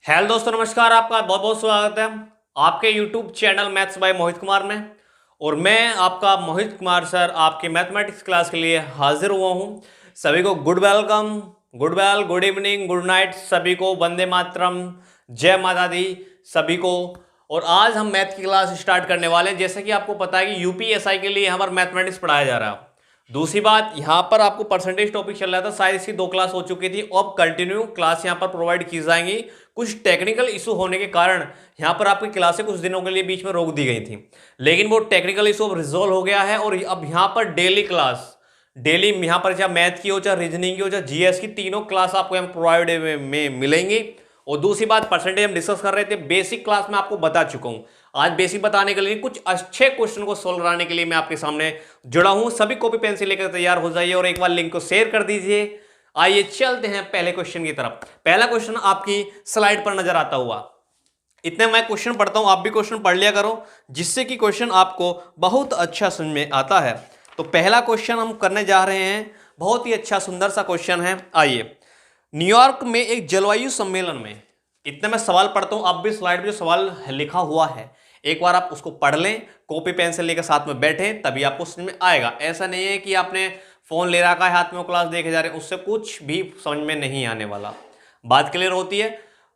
Hello दोस्तों, नमस्कार। आपका बहुत बहुत स्वागत है आपके YouTube channel maths by Mohit Kumar में। और मैं आपका मोहित कुमार सर आपके मैथमेटिक्स क्लास के लिए हाजिर हुआ हूं। सभी को good welcome, good evening, good night. सभी को वंदे मातरम, जय माता दी सभी को। और आज हम मैथ की क्लास स्टार्ट करने वाले हैं। जैसे कि आपको पता है कि यूपीएसआई के लिए हमारा मैथमेटिक्स पढ़ाया जा रहा है। दूसरी बात, यहाँ पर आपको परसेंटेज टॉपिक चल रहा था, शायद इसकी 2 क्लास हो चुकी थी। अब कंटिन्यू क्लास यहाँ पर प्रोवाइड की जाएंगी। कुछ टेक्निकल इशू होने के कारण यहाँ पर आपकी क्लासें कुछ दिनों के लिए बीच में रोक दी गई थी, लेकिन वो टेक्निकल इशू अब रिजोल्व हो गया है। और अब यहाँ पर डेली क्लास, डेली यहाँ पर चाहे मैथ की हो, चाहे रीजनिंग की हो, चाहे जीएस की, तीनों क्लास आपको यहाँ प्रोवाइड में मिलेंगी। और दूसरी बात, परसेंटेज हम डिस्कस कर रहे थे, बेसिक क्लास में आपको बता चुका हूं। आज बेसिक बताने के लिए, कुछ अच्छे क्वेश्चन को सोल्व कराने के लिए मैं आपके सामने जुड़ा हूं। सभी कॉपी पेन से लेकर तैयार हो जाइए और एक बार लिंक को शेयर कर दीजिए। आइए चलते हैं पहले क्वेश्चन की तरफ। पहला क्वेश्चन आपकी स्लाइड पर नजर आता हुआ। इतने मैं क्वेश्चन पढ़ता हूं, आप भी क्वेश्चन पढ़ लिया करो, जिससे कि क्वेश्चन आपको बहुत अच्छा समझ में आता है। तो पहला क्वेश्चन हम करने जा रहे हैं, बहुत ही अच्छा सुंदर सा क्वेश्चन है। आइए, न्यूयॉर्क में एक जलवायु सम्मेलन में, इतने मैं सवाल पढ़ता हूं, आप भी स्लाइड में जो सवाल लिखा हुआ है एक बार आप उसको पढ़ लें, कॉपी पेन से लेकर साथ में बैठे, तभी आपको समझ में आएगा। ऐसा नहीं है कि आपने फोन ले रखा है हाथ में, क्लास देखे जा रहे हैं, उससे कुछ भी समझ में नहीं आने वाला। बात क्लियर होती है।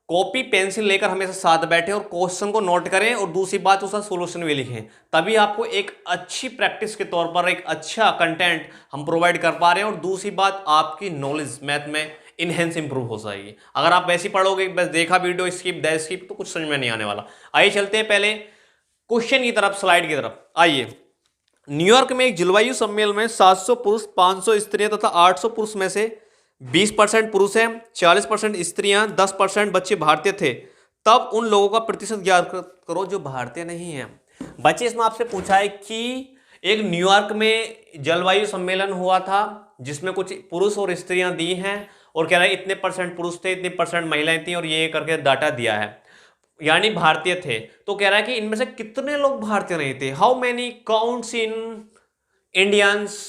कॉपी पेंसिल लेकर हमेशा साथ बैठे और क्वेश्चन को नोट करें, और दूसरी बात उसका सोल्यूशन भी लिखें, तभी आपको एक अच्छी प्रैक्टिस के तौर पर एक अच्छा कंटेंट हम प्रोवाइड कर पा रहे हैं। और दूसरी बात, आपकी नॉलेज मैथ में इनहेंस इंप्रूव हो जाएगी। अगर आप वैसे पढ़ोगे, बस देखा वीडियो स्किप दैट स्किप, तो कुछ समझ में नहीं आने वाला। आइए चलते हैं पहले क्वेश्चन की तरफ, स्लाइड की तरफ। आइए, न्यूयॉर्क में एक जलवायु सम्मेलन में 700 पुरुष, 500 स्त्रियां तथा 800 पुरुष में से 20% पुरुष हैं, 40% स्त्रियां, 10% बच्चे भारतीय थे। तब उन लोगों का प्रतिशत ज्ञात करो जो भारतीय नहीं है। बच्चे, इसमें आपसे पूछा है कि एक न्यूयॉर्क में जलवायु सम्मेलन हुआ था, जिसमें कुछ पुरुष और स्त्रियां दी हैं, और कह रहा है इतने परसेंट पुरुष थे, इतने परसेंट महिलाएं थी, और ये करके डाटा दिया है, यानी भारतीय थे। तो कह रहा है कि इनमें से कितने लोग भारतीय नहीं थे, how many counts in Indians,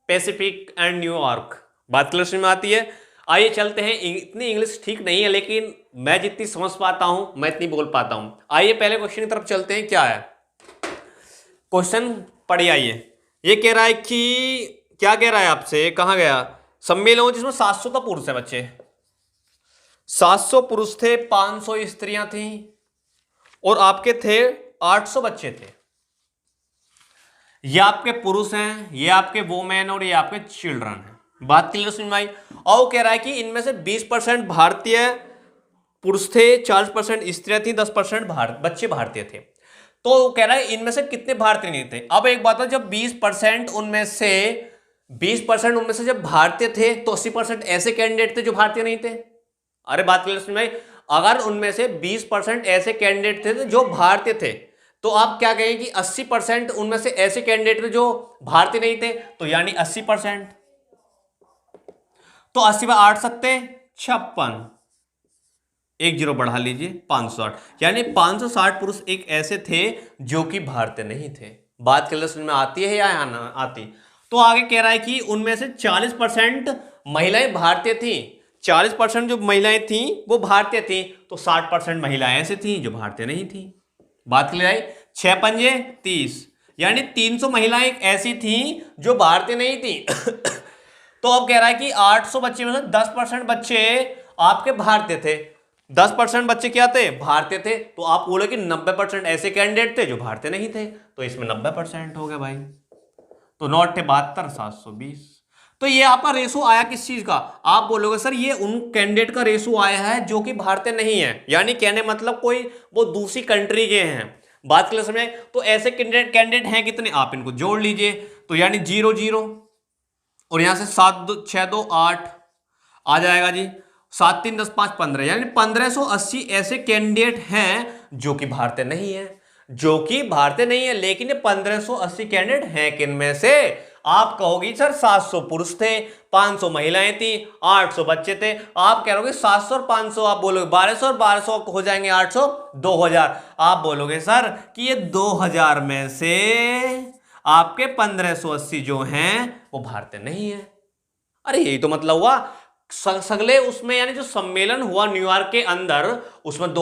Pacific and New York. बात क्लियर समझ में आती है। आइए चलते हैं, इतनी इंग्लिश ठीक नहीं है, लेकिन मैं जितनी समझ पाता हूं मैं इतनी बोल पाता हूं। आइए पहले क्वेश्चन की तरफ चलते हैं। क्या है क्वेश्चन, पढ़िए। आइए, ये कह रहा है कि क्या कह रहा है आपसे, कहां गया, सम्मेलन जिसमें 700 का पुरुष है बच्चे, 700 पुरुष थे, 500 स्त्रियां थी, और आपके थे 800 बच्चे थे। ये आपके पुरुष हैं, ये आपके वोमेन, और ये आपके चिल्ड्रन हैं। बात क्लियर समझ में आई। और कह रहा है कि इनमें से 20% भारतीय पुरुष थे, 40% स्त्रियां थी, 10% बच्चे भारतीय थे। तो कह रहा है इनमें से कितने भारतीय नहीं थे। अब एक बात है, जब 20% उनमें से 20% उनमें से जब भारतीय थे, तो 80% ऐसे कैंडिडेट थे जो भारतीय नहीं थे। अरे बात क्लियर समझ में आई। अगर उनमें से 20% ऐसे कैंडिडेट थे जो भारतीय थे, तो आप क्या कहेंगे कि 80% उनमें से ऐसे कैंडिडेट थे जो भारतीय नहीं थे, तो यानी 80%। तो 80 में 8 सकते 56, एक जीरो बढ़ा लीजिए, 560, यानी 560 पुरुष एक ऐसे थे जो कि भारतीय नहीं थे। बात क्लियर समझ में आती है या ना आती। तो आगे कह रहा है कि उनमें से 40% महिलाएं भारतीय थी, 40% जो महिलाएं थी वो भारतीय थी, तो 60% महिलाएं ऐसे थी जो भारतीय नहीं थी। बात क्लियर आई। 6 पंजे 30, यानी 300 महिलाएं ऐसी थी जो भारतीय नहीं थी। तो अब कह रहा है कि 800 बच्चे में से 10% बच्चे आपके भारतीय थे, 10% बच्चे क्या थे, भारतीय थे। तो आप बोले कि 90% ऐसे कैंडिडेट थे जो भारतीय नहीं थे, तो इसमें 90% हो गया भाई। तो नॉट थे 72, 720। तो ये आपका रेशो आया किस चीज का, आप बोलोगे सर ये उन कैंडिडेट का रेशो आया है जो कि भारतीय नहीं है, यानी कहने मतलब कोई वो दूसरी कंट्री के हैं। बात क्लियर समझे। तो ऐसे कैंडिडेट हैं कितने, आप इनको जोड़ लीजिए, तो यानी 0 0, और यहां से 7 2 6 2 8 आ जाएगा जी, 7 3 10 5 15, यानी 1580 ऐसे कैंडिडेट हैं जो कि भारतीय नहीं है, जो कि भारतीय नहीं है। लेकिन ये 1580 कैंडिडेट हैं किन में से, आप कहोगे सर 700 पुरुष थे, 500 महिलाएं थी, 800 बच्चे थे। आप कह रहे 700 और 500, आप बोलोगे 1200 और 1200 हो जाएंगे 800, 2000। आप बोलोगे सर कि ये 2000 में से आपके 1580 जो हैं वो भारतीय नहीं है। अरे यही तो मतलब हुआ, सगले उसमें यानी जो सम्मेलन हुआ न्यूयॉर्क के अंदर, उसमें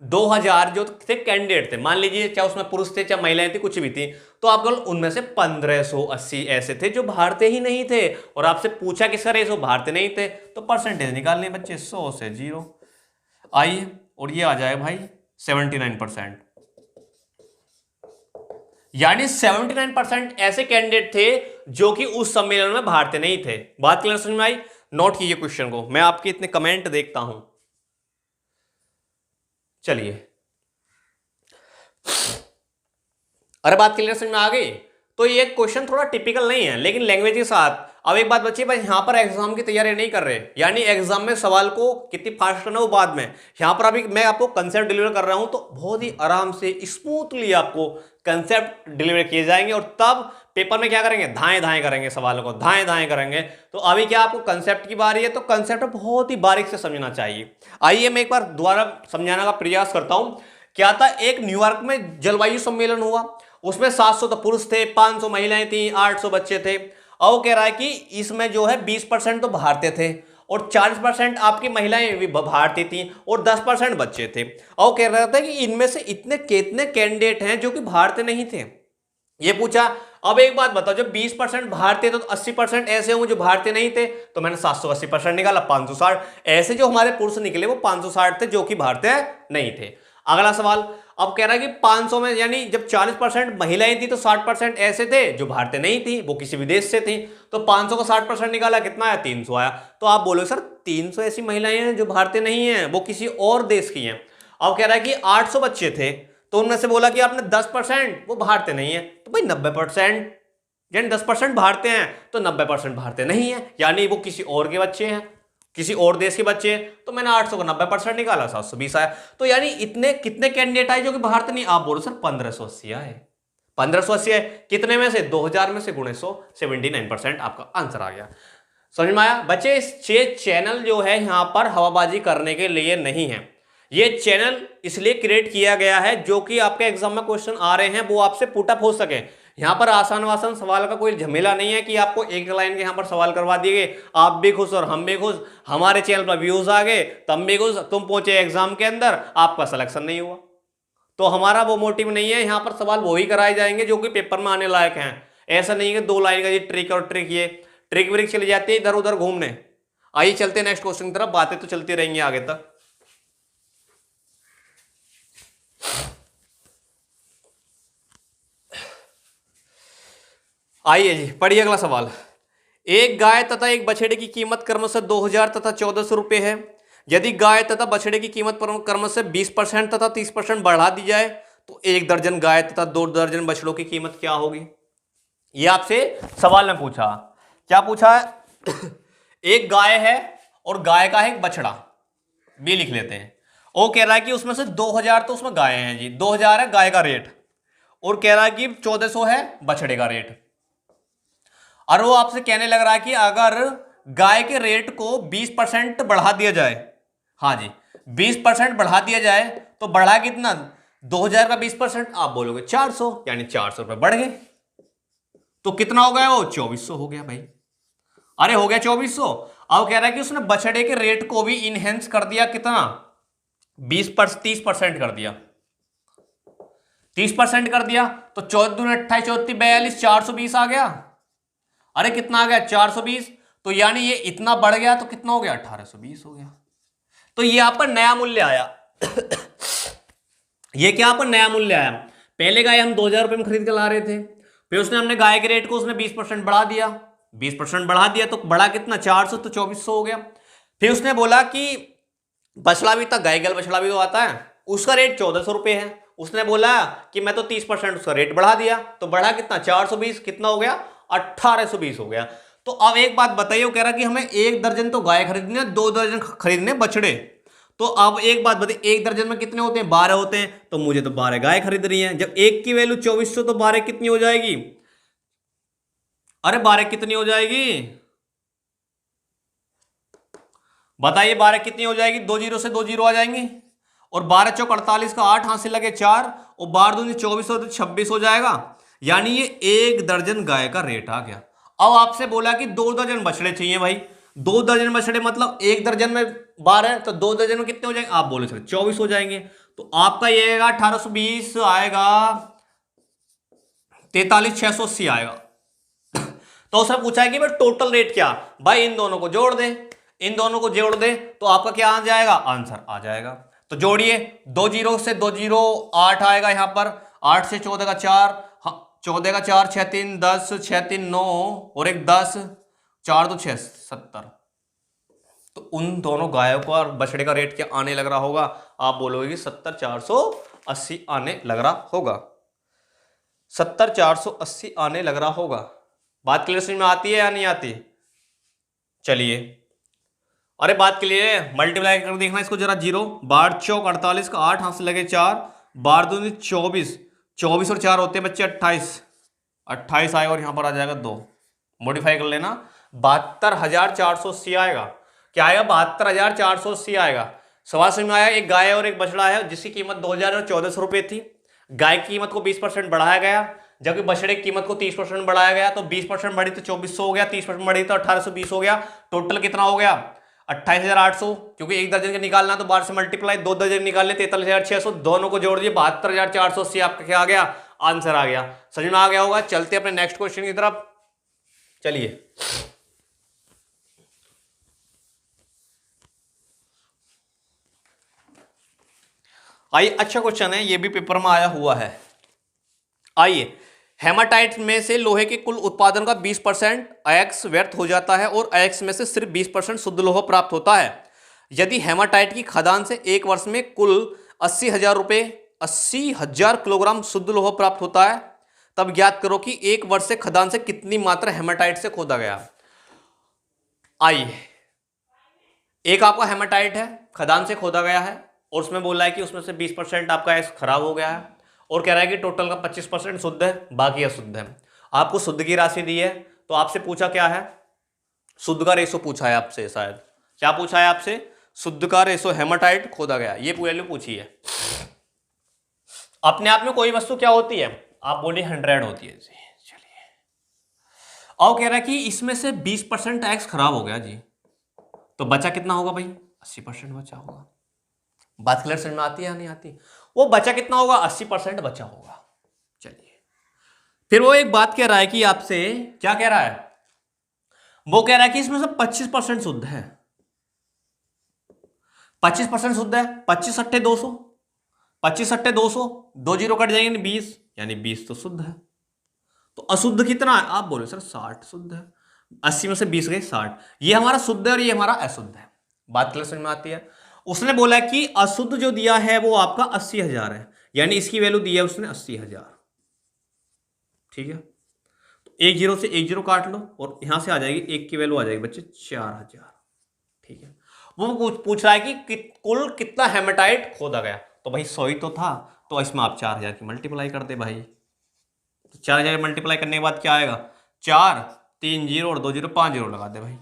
2000 जो थे कैंडिडेट थे, मान लीजिए चाहे उसमें पुरुष थे चाहे महिलाएं थी कुछ भी थी, तो आप केवल उनमें से 1580 ऐसे थे जो भारतीय ही नहीं थे, और आपसे पूछा किसका रेस, वो भारतीय नहीं थे, तो परसेंटेज निकालने बच्चे 100 से 0 आइए, और ये आ जाए भाई 79%। यानी 79% ऐसे कैंडिडेट थे जो कि उस सम्मेलन में भारतीय नहीं थे। बात क्लियर समझ में आई? नोट कीजिए क्वेश्चन को, मैं आपके इतने कमेंट देखता हूं। चलिए, अरे बात क्लियर समझ में आ गई? तो ये क्वेश्चन थोड़ा टिपिकल नहीं है लेकिन लैंग्वेज के साथ। अब एक बात बच्चे, भाई यहां पर एग्जाम की तैयारी नहीं कर रहे, यानी एग्जाम में सवाल को कितनी फास्ट करना वो बाद में, यहां पर अभी मैं आपको कंसेप्ट डिलीवर कर रहा हूं, तो बहुत ही आराम से स्मूथली आपको कंसेप्ट डिलीवर किए जाएंगे, और तब पेपर में क्या करेंगे, धाएं धाएं करेंगे, सवालों को धाएं धाएं करेंगे। तो अभी क्या आपको कंसेप्ट की बारी है, तो कंसेप्ट बहुत ही बारीक से समझना चाहिए। आइए मैं एक बार दोबारा समझाने का प्रयास करता हूं। क्या था, एक न्यूयॉर्क में जलवायु सम्मेलन हुआ, उसमें 700 तो पुरुष थे, 500 महिलाएं थी, 800 बच्चे थे। अब वो कह रहा है कि इसमें जो है 20% तो भारतीय थे, और 40% आपकी महिलाएं भी भारतीय थी, और 10% बच्चे थे। और कह रहा था कि इनमें से इतने कितने कैंडिडेट हैं जो कि भारतीय नहीं थे, ये पूछा। अब एक बात बताओ, जब 20% भारतीय तो 80% ऐसे होंगे जो भारतीय नहीं थे, तो मैंने 780% निकाला, 560 ऐसे जो हमारे पुरुष निकले वो 560 थे जो कि भारतीय नहीं थे। अगला सवाल, अब कह रहा है कि 500 में यानी जब 40% महिलाएं थी तो 60% ऐसे थे जो भारतीय नहीं थी, वो किसी विदेश से थी, तो 500 का 60% निकाला, कितना आया, 300 आया। तो आप बोलोगे सर 300 ऐसी महिलाएं हैं जो भारतीय नहीं है, वो किसी और देश की हैं। अब कह रहा है कि 800 बच्चे थे, तो उनमें से बोला कि आपने 10% वो भारतीय नहीं है, तो भाई 90%, यानी 10% भारतीय हैं तो 90% भारतीय नहीं है, यानी वो किसी और के बच्चे हैं, किसी और देश के बच्चे हैं। तो मैंने 800 को 90% निकाला, 720 आया। तो यानी इतने कितने कैंडिडेट आए जो कि भारतीय नहीं? आप बोलो सर 1580 आए। 1580 आए, कितने में से? 2000 में से गुणे 100, 79% आपका आंसर आ गया। समझ में आया बच्चे? इस चैनल जो है यहाँ पर हवाबाजी करने के लिए नहीं है, ये चैनल इसलिए क्रिएट किया गया है जो कि आपके एग्जाम में क्वेश्चन आ रहे हैं वो आपसे पुटअप हो सके। यहाँ पर आसान वासान सवाल का कोई झमेला नहीं है कि आपको एक लाइन के यहाँ पर सवाल करवा दिए गए, आप भी खुश और हम भी खुश, हमारे चैनल पर व्यूज आ गए तुम भी खुश, तुम पहुंचे एग्जाम के अंदर, आपका सिलेक्शन नहीं हुआ। तो हमारा वो मोटिव नहीं है, यहाँ पर सवाल वही कराए जाएंगे जो कि पेपर में आने लायक हैं। ऐसा नहीं है कि 2 लाइन का ये ट्रिक और ट्रिक, ये ट्रिक व्रिक चली जाती है इधर उधर घूमने। आइए चलते नेक्स्ट क्वेश्चन की तरफ, बातें तो चलती रहेंगी आगे तक। आइए जी पढ़िए अगला सवाल। एक गाय तथा एक बछड़े की कीमत क्रमशः 2000 तथा 1400 रुपये है। यदि गाय तथा बछड़े की कीमत क्रमशः 20% तथा 30% बढ़ा दी जाए तो 1 दर्जन गाय तथा 2 दर्जन बछड़ों की कीमत क्या होगी? ये आपसे सवाल ने पूछा। क्या पूछा है? एक गाय है और गाय का है एक बछड़ा, भी लिख लेते हैं। वो कह रहा है कि उसमें से 2000 तो उसमें गाय हैं जी, 2000 है गाय का रेट, और कह रहा है कि 1400 है बछड़े का रेट। और वो आपसे कहने लग रहा है कि अगर गाय के रेट को 20% बढ़ा दिया जाए, हाँ जी 20% बढ़ा दिया जाए तो बढ़ा कितना? 2000 का 20%, आप बोलोगे 400, यानी 400 रुपए बढ़ गए। तो कितना हो गया वो? 2400 हो गया भाई। अरे हो गया 2400। अब कह रहा है कि उसने बछड़े के रेट को भी इनहेंस कर दिया, कितना? 30% कर दिया, 30% कर दिया, तो 14 दूनी 28, 34 42, 420 आ गया। अरे कितना आ गया? 420। तो यानी ये इतना बढ़ गया तो कितना हो गया? 1820 हो गया। तो ये आपका नया मूल्य आया। ये क्या आपका नया मूल्य आया? पहले गाय हम 2000 रुपए में खरीद कर ला रहे थे, फिर उसने हमने गाय के रेट को उसने 20% बढ़ा दिया, 20% बढ़ा दिया तो बढ़ा कितना? 400, तो 2400 हो गया। फिर उसने बोला कि बछड़ा भी था, गाय गल बछड़ा भी तो आता है, उसका रेट 1400 रुपये है। उसने बोला कि मैं तो 30% उसका रेट बढ़ा दिया, तो बढ़ा कितना? 420, कितना हो गया? 1820 हो गया। तो अब एक बात बताइए, वो कह रहा कि हमें 1 दर्जन तो गाय खरीदनी है, 2 दर्जन खरीदने बछड़े। तो अब एक बात बताइए, 1 दर्जन में कितने होते हैं? 12 होते हैं, तो मुझे तो 12 गाय खरीद रही है। जब एक की वैल्यू 2400 तो 12 कितनी हो जाएगी? अरे 12 कितनी हो जाएगी बताइए? 12 कितनी हो जाएगी? 2 जीरो से 2 जीरो आ जाएंगे, और 12 चौक 48 का 8 हाथ से लगे 4, और 12 दूनी 24 हो तो 26 हो जाएगा। यानी ये 1 दर्जन गाय का रेट आ गया। अब आपसे बोला कि 2 दर्जन बछड़े चाहिए भाई। दो दर्जन बछड़े मतलब एक दर्जन में 12 है, तो दो दर्जन में कितने हो जाएंगे? आप बोले सर 24 हो जाएंगे। तो आपका ये आएगा 1820 आएगा 43,680 आएगा। तो उसने पूछा है कि भाई टोटल रेट क्या? भाई इन दोनों को जोड़ दे, इन दोनों को जोड़ दे तो आपका क्या आ जाएगा? आंसर आ जाएगा। तो जोड़िए, 2 जीरो से 2 जीरो 8 आएगा यहां पर, 8 से 14 का 4, 14 का 4, 6 3 10, 6 3 9 और एक 10, 4 2 6 70। तो उन दोनों गायों का और बछड़े का रेट क्या आने लग रहा होगा? आप बोलोगे कि 70,480 आने लग रहा होगा। 70,480 आने लग रहा होगा। बात क्लियर समझ में आती है या नहीं आती? चलिए, अरे बात क्लियर है। मल्टीप्लाई कर देखना इसको जरा, 0 12 चौक 48 का 8 हाथ से लगे 4, 12 दूनी 24, 24 और 4 होते हैं बच्चे 28, 28 आएगा और यहां पर आ जाएगा 2, मॉडिफाई कर लेना, 72,480 आएगा। क्या आएगा? 72,480 आएगा। सवाल समझ में आया? एक गाय और एक बछड़ा है जिसकी कीमत 2,014 रुपए थी। गाय की कीमत को 20% बढ़ाया गया, जबकि बछड़े की कीमत को 30% बढ़ाया गया। तो 20% बढ़ी तो 2400 हो गया, 30% बढ़ी तो 1820 हो गया। टोटल कितना हो गया? 28,800। क्योंकि एक दर्जन का निकालना तो 12 से मल्टीप्लाई, दो दर्जन निकालने 43,600, दोनों को जोड़ दिए 72,480। आपका क्या आ गया? आंसर आ गया। समझ में आ गया होगा। चलते अपने नेक्स्ट क्वेश्चन की तरफ। चलिए, आइए, अच्छा क्वेश्चन है, ये भी पेपर में आया हुआ है। आइए, हेमाटाइट में से लोहे के कुल उत्पादन का 20% अयस्क व्यर्थ हो जाता है और अयस्क में से सिर्फ 20% शुद्ध लोहा प्राप्त होता है। यदि हेमाटाइट की खदान से एक वर्ष में कुल 80,000 किलोग्राम शुद्ध लोहा प्राप्त होता है, तब ज्ञात करो कि एक वर्ष से खदान से कितनी मात्रा हेमाटाइट से खोदा गया। आइए, एक आपका हेमाटाइट है, खदान से खोदा गया है और उसमें बोला है कि उसमें से 20% आपका अयस्क खराब हो गया है और कह रहा है कि टोटल का 25% शुद्ध है, बाकी अशुद्ध है। आपको शुद्ध की राशि दी है, तो आपसे पूछा क्या है? शुद्ध का रेशो पूछा है आपसे, शायद क्या पूछा है आपसे? शुद्ध का रेशो हेमाटाइट खोदा गया, ये वैल्यू पूछी है। अपने आप में कोई वस्तु क्या होती है? आप बोले 100 होती है जी। चलिए, और कह रहा है कि इसमें से 20% अयस्क खराब हो गया जी, तो बचा कितना होगा भाई? 80% बचा होगा। बात क्लियर समझ में आती है या नहीं आती? वो बचा कितना होगा? 80% बचा होगा। चलिए, फिर वो एक बात कह रहा है कि आपसे, क्या कह रहा है? वो कह रहा है कि इसमें से 25% शुद्ध है। 25% शुद्ध है, 25 अट्ठे 200, 25 अट्ठे 200, 2 जीरो कट जाएंगे 20, यानी 20 तो शुद्ध है। तो अशुद्ध कितना है? आप बोले सर 60 शुद्ध है। 80 में से 20 गए 60, ये हमारा शुद्ध है और ये हमारा अशुद्ध है। बात क्लियर समझ में आती है? उसने बोला कि अशुद्ध जो दिया है वो आपका 80,000 है, यानी इसकी वैल्यू दी है उसने 80,000। ठीक है, तो एक जीरो से एक जीरो काट लो और यहां से आ जाएगी, एक की वैल्यू आ जाएगी बच्चे 4,000। ठीक है, वो पूछ रहा है कि कुल कितना हेमाटाइट खोदा गया। तो भाई 100 ही तो था, तो इसमें आप 4,000 की मल्टीप्लाई कर दे भाई। तो 4,000 मल्टीप्लाई करने के बाद क्या आएगा? 4 3 जीरो और 2 जीरो 5 जीरो लगा दे भाई।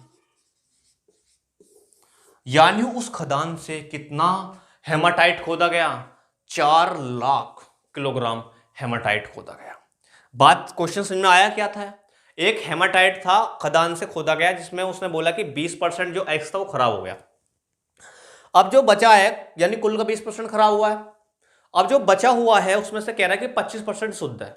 यानी उस खदान से कितना हेमाटाइट खोदा गया? 4 लाख किलोग्राम हेमाटाइट खोदा गया। बात, क्वेश्चन समझ में आया क्या था? एक हेमाटाइट था, खदान से खोदा गया, जिसमें उसने बोला कि 20% जो एक्स था वो खराब हो गया। अब जो बचा है, यानी कुल का 20% खराब हुआ है, अब जो बचा हुआ है उसमें से कह रहा है कि 25% शुद्ध है।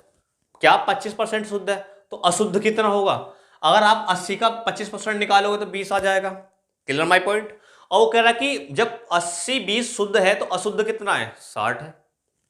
क्या 25% शुद्ध है? तो अशुद्ध कितना होगा? अगर आप 80 का 25% निकालोगे तो 20 आ जाएगा। Clear my point? और वो कह रहा है कि जब 80 20 शुद्ध है तो अशुद्ध कितना है? 60 है।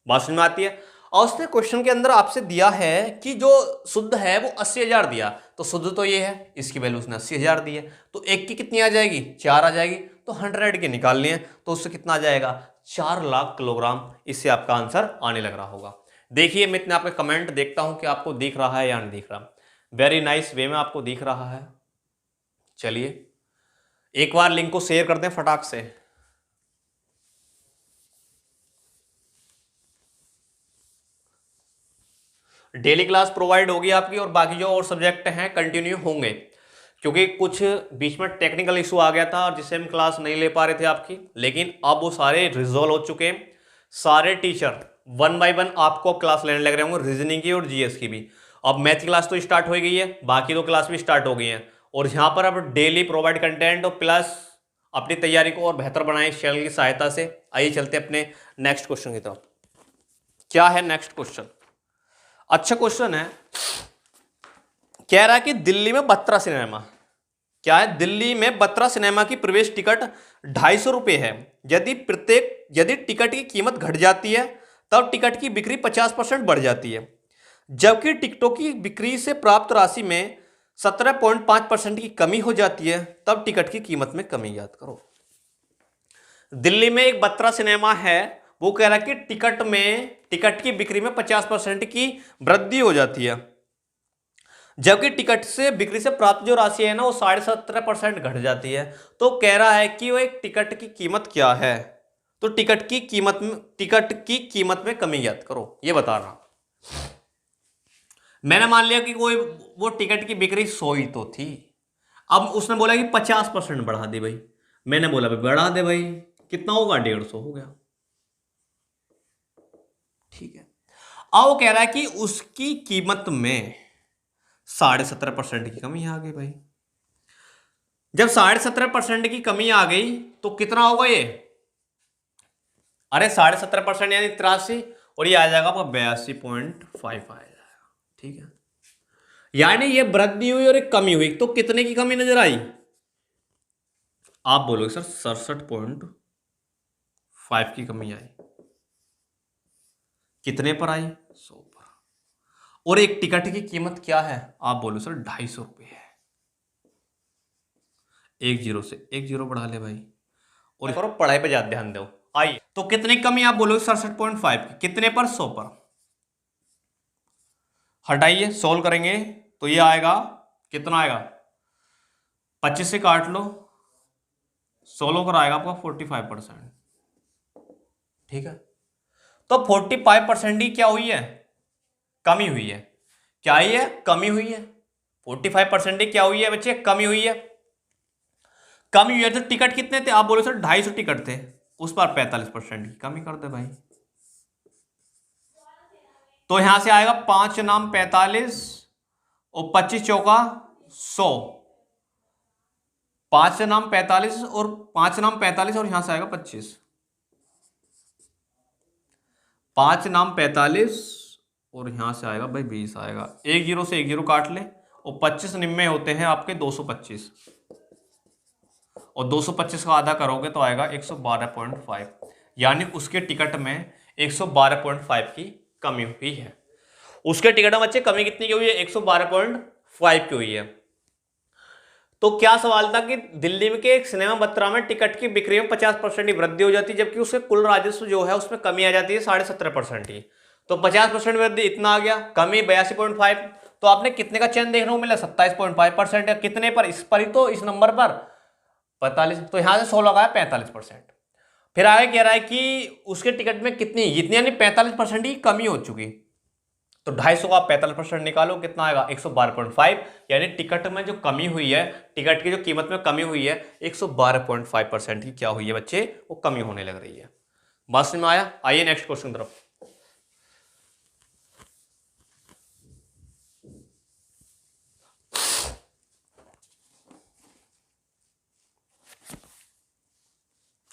बात समझ में आती है? और उसने क्वेश्चन के अंदर आपसे दिया है कि जो शुद्ध है वो 80,000 दिया, तो शुद्ध तो ये है, इसकी वैल्यू उसने 80,000 दी है, तो एक की कितनी आ जाएगी? 4 आ जाएगी। तो 100 के निकालने हैं, तो उससे कितना आ जाएगा? 4 लाख किलोग्राम। इससे आपका आंसर आने लग रहा होगा। देखिए, मैं इतने आपके कमेंट देखता हूं कि आपको दिख रहा है या नहीं दिख रहा। वेरी नाइस वे में आपको दिख रहा है। चलिए, एक बार लिंक को शेयर कर दें फटाक से। डेली क्लास प्रोवाइड होगी आपकी और बाकी जो और सब्जेक्ट हैं कंटिन्यू होंगे, क्योंकि कुछ बीच में टेक्निकल इशू आ गया था और जिससे हम क्लास नहीं ले पा रहे थे आपकी, लेकिन अब वो सारे रिजॉल्व हो चुके हैं। सारे टीचर 1 बाय 1 आपको क्लास लेने लग रहे होंगे, रीजनिंग की और जीएस की भी। अब मैथ क्लास तो स्टार्ट हो गई है, बाकी दो क्लास भी स्टार्ट हो गई हैं और यहाँ पर अब डेली प्रोवाइड कंटेंट और प्लस अपनी तैयारी को और बेहतर बनाएं इस चैनल की सहायता से। आइए चलते अपने नेक्स्ट क्वेश्चन की तरफ। क्या है नेक्स्ट क्वेश्चन? अच्छा क्वेश्चन है, कह रहा है कि दिल्ली में बत्रा सिनेमा, क्या है, दिल्ली में बत्रा सिनेमा की प्रवेश टिकट 250 रुपये है। यदि टिकट की कीमत घट जाती है तब टिकट की बिक्री 50% बढ़ जाती है, जबकि टिकटों की बिक्री से प्राप्त राशि में 17.5% की कमी हो जाती है, तब टिकट की कीमत में कमी याद करो। दिल्ली में एक बत्रा सिनेमा है, वो कह रहा है कि टिकट की बिक्री में 50% की वृद्धि हो जाती है, जबकि टिकट से बिक्री से प्राप्त जो राशि है ना वो 17.5% घट जाती है। तो कह रहा है कि वो एक टिकट की कीमत क्या है, तो टिकट की कीमत में कमी याद करो, ये बता रहा। मैंने मान लिया कि कोई वो टिकट की बिक्री 100 ही तो थी, अब उसने बोला कि 50% बढ़ा दे भाई। मैंने बोला भाई बढ़ा दे भाई, कितना होगा, 150 हो गया, ठीक है। अब वो कह रहा है कि उसकी कीमत में 17.5% की कमी आ गई भाई। जब 17.5% की कमी आ गई तो कितना होगा ये, अरे 17.5% यानी 83, और ये आ जाएगा आपका 82.5 आ जाएगा, ठीक है। यानी ये वृद्धि हुई और एक कमी हुई, तो कितने की कमी नजर आई? आप बोलोगे सर 67.5 की कमी आई। कितने पर आई? 100 पर। और एक टिकट की कीमत क्या है? आप बोलो सर 250 रुपये है। एक जीरो से एक जीरो बढ़ा ले भाई, और करो पढ़ाई पे ज्यादा ध्यान दो। आइए, तो कितने की कमी आप बोलोगे? 67.5 की। कितने पर? 100 पर। हटाइए, सोल्व करेंगे तो ये आएगा, कितना आएगा, 25 से काट लो, 16 कर आएगा आपका 45%, ठीक है। तो 45% ही क्या हुई है, कमी हुई है। क्या ही है, कमी हुई है। 45% ही क्या हुई है बच्चे, कमी हुई है। कमी हुई है तो टिकट कितने थे? आप बोलो सर 250 टिकट थे, उस पर 45% की कमी कर दे भाई। तो यहां से आएगा 5 नाम 45 और 25 चौका 100, 5 से नाम 45 और 5 नाम 45 और यहां से आएगा 25, 5 नाम 45 और यहां से आएगा भाई 20 आएगा। एक जीरो से एक जीरो काट ले, और 25 निम्मे होते हैं आपके 225, और 225 का आधा करोगे तो आएगा 112.5, यानी उसके टिकट में 112.5 की कमी हुई है। उसके टिकट में बच्चे कमी कितनी की हुई है? 112.5 की हुई है। तो क्या सवाल था कि दिल्ली में के एक सिनेमा बत्रा में टिकट की बिक्री में 50% की वृद्धि हो जाती है, जबकि उसके कुल राजस्व जो है उसमें कमी आ जाती है 17.5% की। तो 50% वृद्धि इतना आ गया, कमी 82.5, तो आपने कितने का चयन देखने को मिला? 27.5%। है कितने पर? इस पर ही, तो इस नंबर पर 45, तो यहां से 16 लगाया 45%। फिर आगे कह रहा है कि उसके टिकट में कितनी, इतनी यानी 45% की कमी हो चुकी, तो 250 का 45% निकालो, कितना आएगा? 112.5, यानी टिकट में जो कमी हुई है, टिकट की जो कीमत में कमी हुई है 112.5% की क्या हुई है बच्चे, वो कमी होने लग रही है। बात समझ में आया? आइए नेक्स्ट क्वेश्चन तरफ।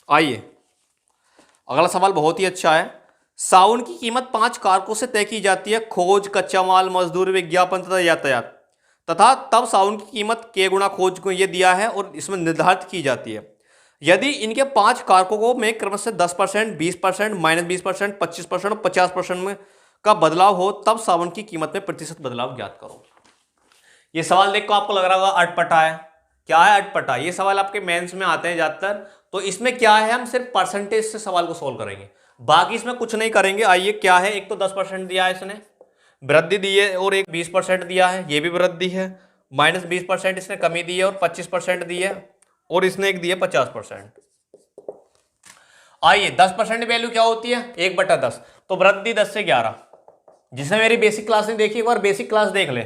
आइए, अगला सवाल बहुत ही अच्छा है। साउंड की कीमत 5 कारकों से तय की जाती है: खोज, कच्चा माल, मजदूरी, विज्ञापन तथा यातायात। तथा तब साउंड की कीमत k गुणा खोज को ये दिया है और इसमें निर्धारित की जाती है। यदि इनके 5 कारकों को में क्रमशः 10%, 20%, -20%, 25% और 50% में का बदलाव हो, तब साउंड की कीमत में प्रतिशत बदलाव ज्ञात करो। ये सवाल देख को आपको लग रहा होगा अटपटा है। क्या है अटपटा? ये सवाल आपके मेंस में आते हैं ज्यादातर, तो इसमें क्या है, हम सिर्फ परसेंटेज से सवाल को सोल्व करेंगे, बाकी इसमें कुछ नहीं करेंगे। आइए, क्या है, एक तो 10% दिया है इसने, वृद्धि दी है, और एक 20% दिया है, ये भी वृद्धि है, -20% इसने कमी दी है, और 25% दी है, और इसने एक दी है 50%। आइए, 10% वैल्यू क्या होती है? 1/10, तो वृद्धि 10 से 11। जिसने मेरी बेसिक क्लास नहीं देखी, एक बार बेसिक क्लास देख ले।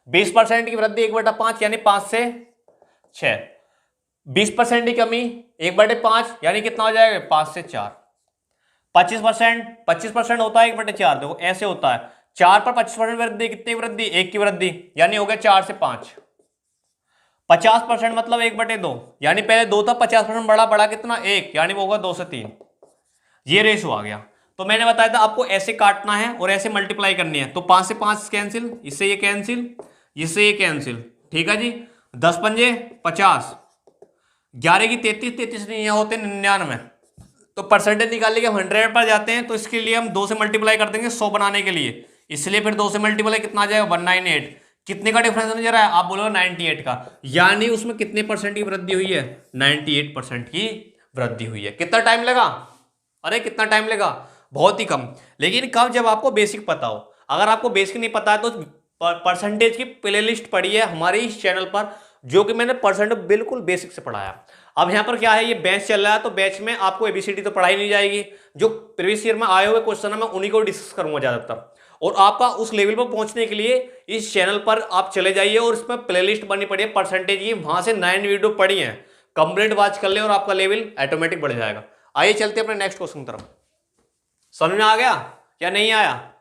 20% की वृद्धि 1/5 यानी 5 से 6, 20% की कमी 1/5 यानी कितना हो जाएगा? 5 से 4। 25% होता है 1/4, देखो ऐसे होता है, 4 पर 25% वृद्धि, कितनी वृद्धि? 1 की वृद्धि, यानी हो गया 4 से 5। 50% मतलब 1/2, यानी पहले 2 था, 50% बढ़ा, बढ़ा कितना 1, यानी वो होगा 2 से 3। ये रेशो आ गया। तो मैंने बताया था आपको ऐसे काटना है और ऐसे मल्टीप्लाई करनी है। तो 5 से 5 कैंसिल, इससे ये कैंसिल, इससे ये कैंसिल, ठीक है जी। 10 पंजे 50, 11 की 33, 33 नहीं होते 99। तो परसेंटेज निकालने के हम 100 पर जाते हैं, तो इसके लिए हम 2 से मल्टीप्लाई कर देंगे 100 बनाने के लिए, इसलिए फिर 2 से मल्टीप्लाई कितना आ जाएगा 198। कितने का डिफरेंस नजर आया, आप बोलो 98 का, यानी उसमें कितने परसेंट की वृद्धि हुई है, 98% की वृद्धि हुई है। कितना टाइम लगा, अरे कितना टाइम लगा, बहुत ही कम। लेकिन कब, जब आपको बेसिक पता हो। अगर आपको बेसिक नहीं पता है तो परसेंटेज की प्लेलिस्ट पड़ी है हमारे इस चैनल पर, जो कि मैंने परसेंट बिल्कुल बेसिक से पढ़ाया। अब यहाँ पर क्या है, ये बैच चल रहा है, तो बैच में आपको एबीसीडी तो पढ़ाई नहीं जाएगी, जो प्रीवियस ईयर में आए हुए क्वेश्चन है मैं उन्हीं को डिस्कस करूंगा ज्यादातर। और आपका उस लेवल पर पहुंचने के लिए इस चैनल पर आप चले जाइए और इसमें प्लेलिस्ट बनी पड़ी है परसेंटेज की, वहां से 9 वीडियो पड़ी है, कंप्लीट वॉच कर ले और आपका लेवल ऑटोमेटिक बढ़ जाएगा। आइए चलते अपने नेक्स्ट क्वेश्चन की तरफ। समझ में आ गया या नहीं आया?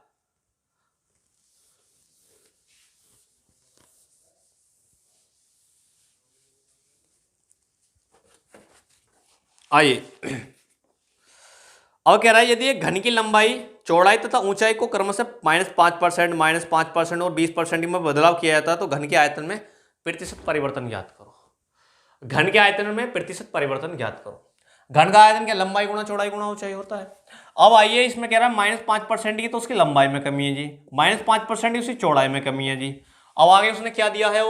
आइए, अब कह रहा है यदि एक घन की लंबाई, चौड़ाई तथा ऊंचाई को क्रमशः -5%, -5% और 20% में बदलाव किया जाता है तो घन के आयतन में प्रतिशत परिवर्तन ज्ञात करो। घन के आयतन में प्रतिशत परिवर्तन ज्ञात करो। घन का आयतन क्या, लंबाई गुणा चौड़ाई गुणा ऊंचाई होता है। अब आइए, इसमें कह रहा है -5% की, तो उसकी लंबाई में कमी है जी, -5% उसकी चौड़ाई में कमी है जी। अब आगे उसने क्या दिया है,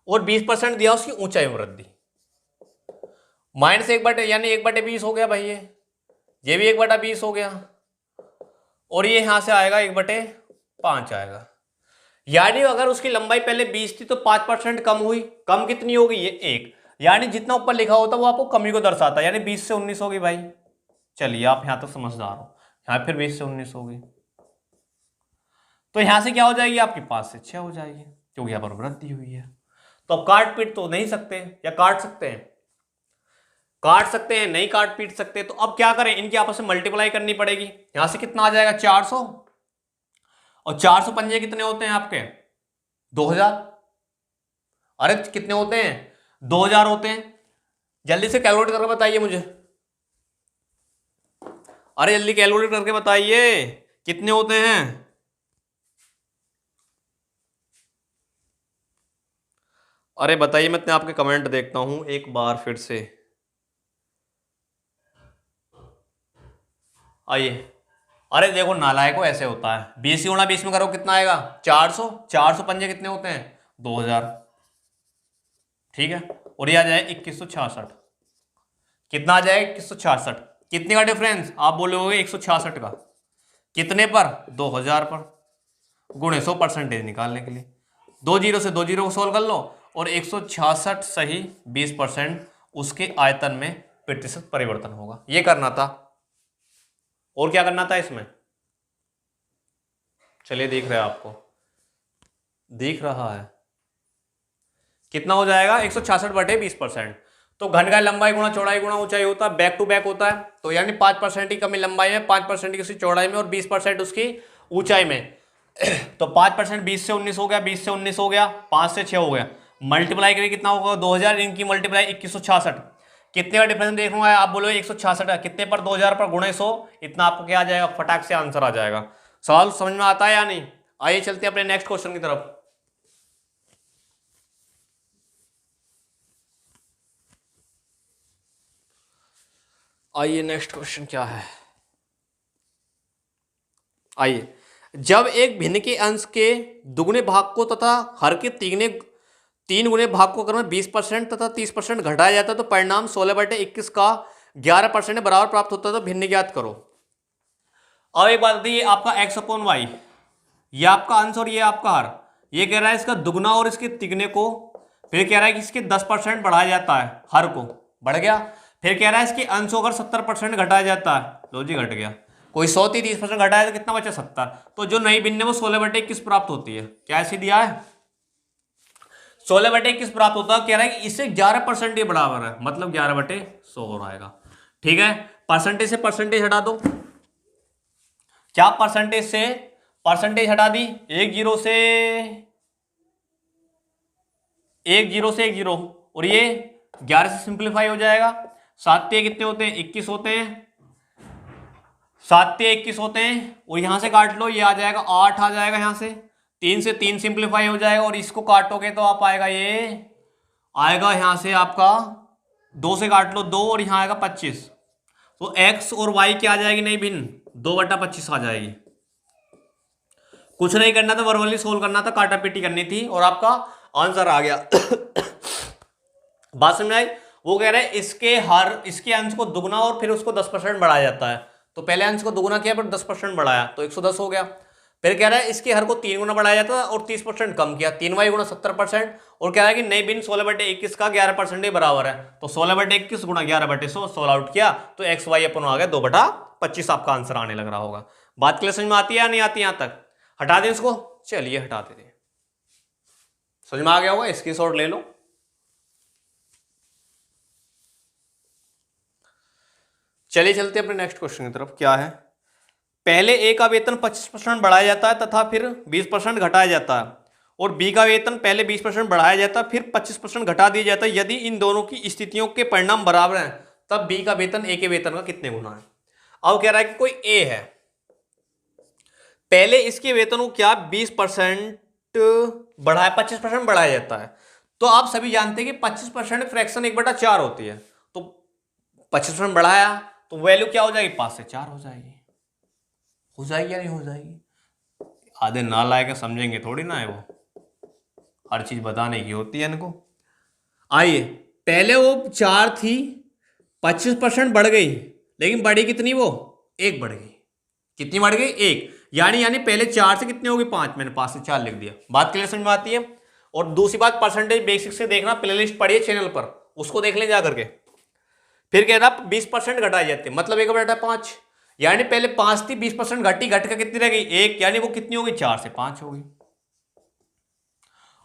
और 20% दिया उसकी ऊंचाई में वृद्धि। -1 यानी 1/20 हो गया भाई, ये भी 1/20 हो गया, और ये यहां से आएगा 1/5 आएगा। यानी अगर उसकी लंबाई पहले 20 थी तो 5% कम हुई, कम कितनी होगी, ये 1। यानी जितना ऊपर लिखा होता है वो आपको कमी को दर्शाता है, यानी 20 से 19 होगी भाई। चलिए आप यहां तक समझदार हो, यहां फिर 20 से 19 होगी, तो यहां से क्या हो जाएगी आपकी 5 से 6 हो जाएगी, क्योंकि यहां पर वृद्धि हुई है। तो अब काट पीट तो नहीं सकते, या काट सकते हैं, काट सकते हैं, नहीं काट पीट सकते, तो अब क्या करें, इनकी आपस में मल्टीप्लाई करनी पड़ेगी। यहां से कितना आ जाएगा 400, और 400 पंजे कितने होते हैं आपके 2000। अरे कितने होते हैं 2000 होते हैं। जल्दी से कैलकुलेट करके बताइए मुझे, अरे जल्दी कैलकुलेट करके बताइए कितने होते हैं। अरे बताइए, मैं आपके कमेंट देखता हूं एक बार फिर से। आइए, अरे देखो नालायक को ऐसे होता है, 20 गुणा 20 में करो कितना आएगा 400, 400 पंजे कितने होते हैं 2000, ठीक है। और ये आ जाए 2166, कितना आ जाएगा 2166, कितने का डिफरेंस आप बोलोगे 166 का, कितने पर 2000 पर, गुणे 100 परसेंटेज निकालने के लिए 2 जीरो से 2 जीरो को सोल्व कर लो, और 166 सही 20% उसके आयतन में प्रतिशत परिवर्तन होगा। ये करना था, और क्या करना था इसमें, चलिए दिख रहा है आपको, दिख रहा है कितना हो जाएगा 166/20%। तो घन का लंबाई गुणा चौड़ाई गुणा ऊंचाई होता है, बैक टू बैक होता है, तो यानी 5% की कमी लंबाई में, 5% की उसकी चौड़ाई में, और 20% उसकी ऊंचाई में। तो 5% 20 से 19 हो गया, 20 से 19 हो गया, 5 से 6 हो गया, मल्टीप्लाई करिए कितना होगा 2000, इनकी मल्टीप्लाई 2166, कितने का डिफरेंस देख रहा है आप बोलोगे 166, कितने पर 2000 पर गुणे 100, इतना आपको क्या आ जाएगा, फटाक से आंसर आ जाएगा। सवाल समझ में आता है या नहीं? आइए चलते हैं अपने नेक्स्ट क्वेश्चन की तरफ। आइए नेक्स्ट क्वेश्चन क्या है, आइए, जब एक भिन्न के अंश के दुगुने भाग को तथा हर के तीन गुने भाग को क्रम 20% तथा 30% घटाया जाता है तो परिणाम 16/21 का 11% बराबर प्राप्त होता है, तो भिन्न ज्ञात करो। अब एक बात बताइए, आपका x/y, ये आपका अंश और ये आपका हर, ये कह रहा है इसका दुगना और इसके तिगने को, फिर कह रहा है कि इसके 10% बढ़ाया जाता है, हर को बढ़ गया, फिर कह रहा है इसके अंश को अगर 70% घटाया जाता है, लो जी घट गया, कोई 100 थी 30% घटाया तो कितना बचा 70, तो जो नई भिन्न है वो 16/21 प्राप्त होती है। क्या ऐसे दिया है 16/21 प्राप्त होता है, कह रहा है कि इससे 11% ये बराबर है, मतलब 11/100 हो जाएगा, ठीक है। परसेंटेज से परसेंटेज हटा दो, क्या परसेंटेज से परसेंटेज हटा दी, 1 जीरो से एक जीरो से एक जीरो, और ये 11 से सिंप्लीफाई हो जाएगा। 7 तिया कितने होते हैं? 21 होते हैं। 7 तिया 21 होते हैं, और यहां से काट लो, ये आ जाएगा 8 आ जाएगा यहां से। 3 से 3 सिंप्लीफाई हो जाएगा, और इसको काटोगे तो आप आएगा, ये आएगा यहां से आपका 2 से काट लो 2, और यहां आएगा 25। तो x और y क्या आ जाएगी? नहीं भिन्न, 2/25 आ जाएगी। कुछ नहीं करना था, वर्बली सोल्व करना था, काटा पीटी करनी थी, और आपका आंसर आ गया। बात समझ आई? वो कह रहे हैं इसके अंश को दुगना और फिर उसको 10% बढ़ाया जाता है। तो पहले अंश को दुगना किया पर 10% बढ़ाया तो 110 हो गया। फिर कह रहा है इसके हर को 3 गुना बढ़ाया जाता है और 30% कम किया, 3y गुना 70%। और कह रहा है कि नई बिन 16/21 का 11% ही बराबर है, तो 16/21 गुना 11/100 16 आउट किया तो एक्स वाई अपन आ गया 2/25। आपका आंसर आने लग रहा होगा। बात क्लियर समझ में आती है या नहीं आती? यहां तक हटा दें इसको, चलिए हटा देते हैं। समझ में आ गया होगा, स्क्रीनशॉट ले लो। चलिए चलते अपने नेक्स्ट क्वेश्चन की तरफ। क्या है? पहले ए का वेतन 25% बढ़ाया जाता है तथा फिर 20% घटाया जाता है, और बी का वेतन पहले 20% बढ़ाया जाता है फिर 25% घटा दिया जाता है। यदि इन दोनों की स्थितियों के परिणाम बराबर हैं तब बी का वेतन ए के वेतन का कितने गुना है? अब कह रहा है कि कोई ए है, पहले इसके वेतन को क्या 20% बढ़ाया, 25% बढ़ाया जाता है। तो आप सभी जानते हैं कि 25% फ्रैक्शन 1/4 होती है, तो 25% बढ़ाया तो वैल्यू क्या हो जाएगी? 5 से 4 हो जाएगी। हो जाएगी या नहीं हो जाएगी? आधे ना लायक समझेंगे थोड़ी ना है, वो हर चीज बताने की होती है इनको। आइए, पहले वो 4 थी, 25% बढ़ गई, लेकिन बढ़ी कितनी? वो 1 बढ़ गई। कितनी बढ़ गई? 1। यानी पहले 4 से कितनी होगी? 5। मैंने 5 से 4 लिख दिया। बात क्लियर समझ में आती है? और दूसरी बात, परसेंटेज बेसिक से देखना, प्लेलिस्ट पढ़िए चैनल पर, उसको देख लें जा करके। फिर कह रहा 20% घटाई जाती है, मतलब 1/5। यानी पहले 5 थी, 20% घटी, घट कर कितनी रह गई? 1। यानी वो कितनी होगी? 4 से 5 होगी।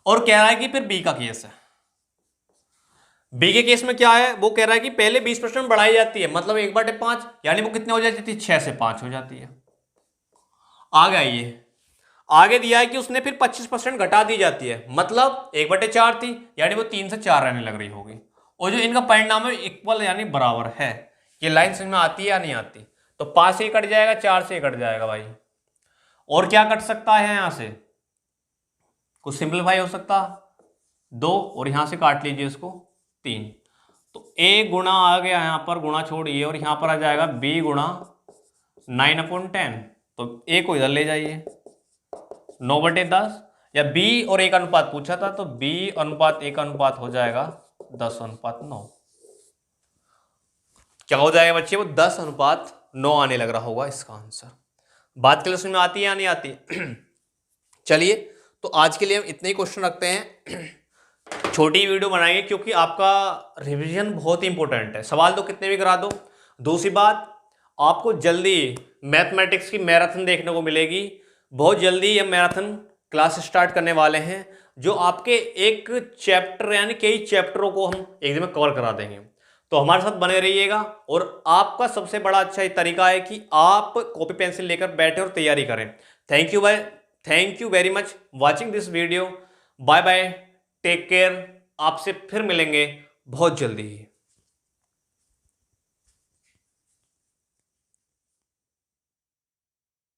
और कह रहा है कि फिर बी का केस है। बी के केस में क्या है? वो कह रहा है कि पहले 20% बढ़ाई जाती है, मतलब 1/5, यानी वो कितने हो जाती थी? 6 से 5 हो जाती है। आगे आइए, आगे दिया है कि उसने फिर 25% घटा दी जाती है, मतलब 1/4 थी, यानी वो 3 से 4 रहने लग रही होगी। और जो इनका परिणाम है इक्वल यानी बराबर है। ये लाइन समझ में आती है या नहीं आती? तो 5 से कट जाएगा, 4 से कट जाएगा भाई। और क्या कट सकता है? यहां से कुछ सिंप्लीफाई हो सकता, 2, और यहां से काट लीजिए इसको 3। तो a गुणा आ गया यहां पर, गुणा छोड़िए, और यहां पर आ जाएगा b गुणा 9/10। तो a को इधर ले जाइए, 9/10, या b और a का अनुपात पूछा था, तो b अनुपात a का अनुपात हो जाएगा 10:9। क्या हो जाएगा बच्चे? वो 10:9 आने लग रहा होगा इसका आंसर। बात के लिए समझ में आती है या नहीं आती? चलिए, तो आज के लिए हम इतने ही क्वेश्चन रखते हैं। छोटी वीडियो बनाएंगे क्योंकि आपका रिवीजन बहुत इंपॉर्टेंट है। सवाल तो कितने भी करा दो। दूसरी बात, आपको जल्दी मैथमेटिक्स की मैराथन देखने को मिलेगी। बहुत जल्दी ये मैराथन क्लास स्टार्ट करने वाले हैं, जो आपके एक चैप्टर यानी कई चैप्टरों को हम एक दिन में कवर करा देंगे। तो हमारे साथ बने रहिएगा। और आपका सबसे बड़ा अच्छा तरीका है कि आप कॉपी पेंसिल लेकर बैठे और तैयारी करें। Thank you very much watching this video. Bye bye, take care. आपसे फिर मिलेंगे बहुत जल्दी ही।